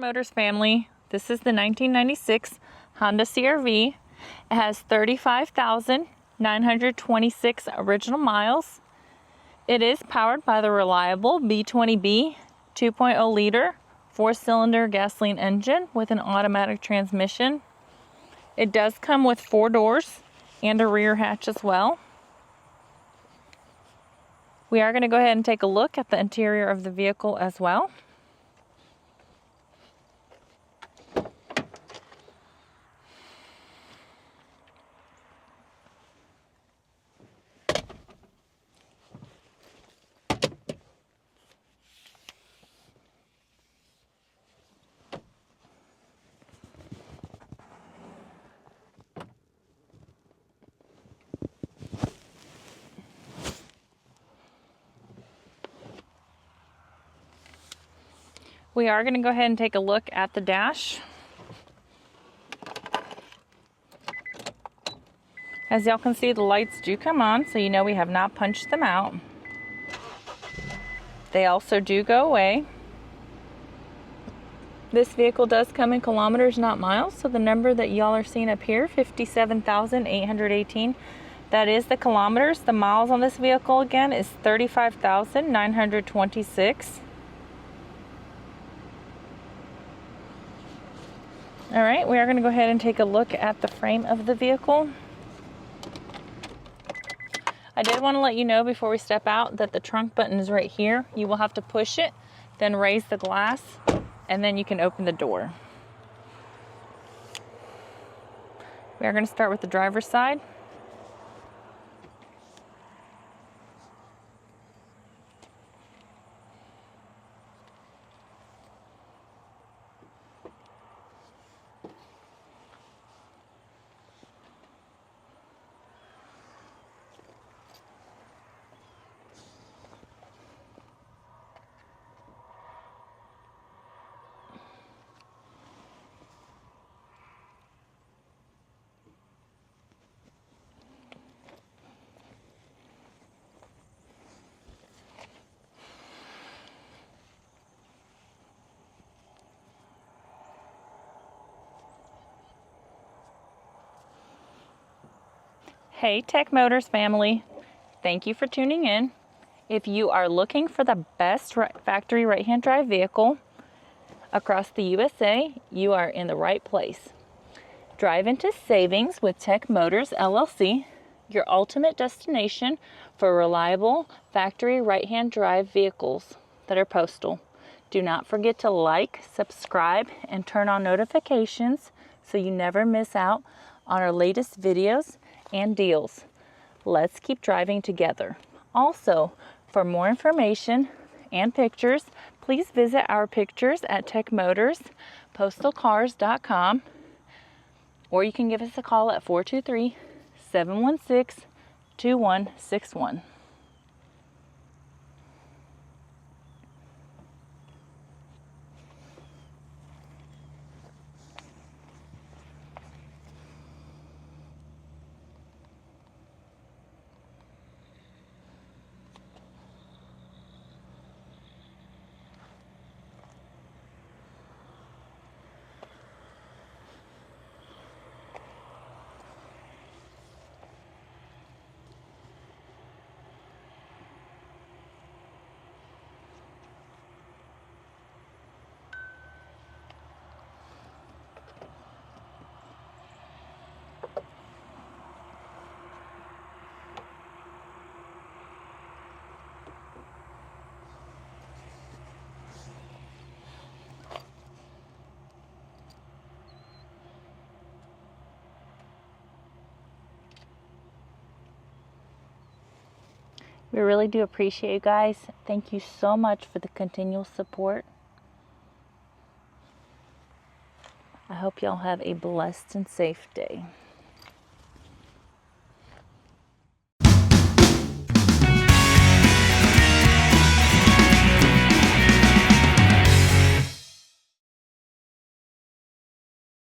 Motors family, this is the 1996 Honda CRV. It has 35,926 original miles. It is powered by the reliable B20B 2.0 liter 4-cylinder gasoline engine with an automatic transmission. It does come with 4 doors and a rear hatch as well. We are going to go ahead and take a look at the interior of the vehicle as well. We are going to go ahead and take a look at the dash. As y'all can see, the lights do come on, so you know we have not punched them out. They also do go away. This vehicle does come in kilometers, not miles, so the number that y'all are seeing up here, 57,818, that is the kilometers. The miles on this vehicle again is 35,926. All right, we are going to go ahead and take a look at the frame of the vehicle. I did want to let you know before we step out that the trunk button is right here. You will have to push it, then raise the glass, and then you can open the door. We are going to start with the driver's side. Hey Tech Motors family, thank you for tuning in. If you are looking for the best factory right-hand drive vehicle across the USA, you are in the right place. Drive into savings with Tech Motors LLC, your ultimate destination for reliable factory right-hand drive vehicles that are Postal. Do not forget to like, subscribe, and turn on notifications so you never miss out on our latest videos and deals. Let's keep driving together. Also, for more information and pictures, please visit our pictures at techmotorspostalcars.com, or you can give us a call at 423-716-2161. We really do appreciate you guys. Thank you so much for the continual support. I hope y'all have a blessed and safe day.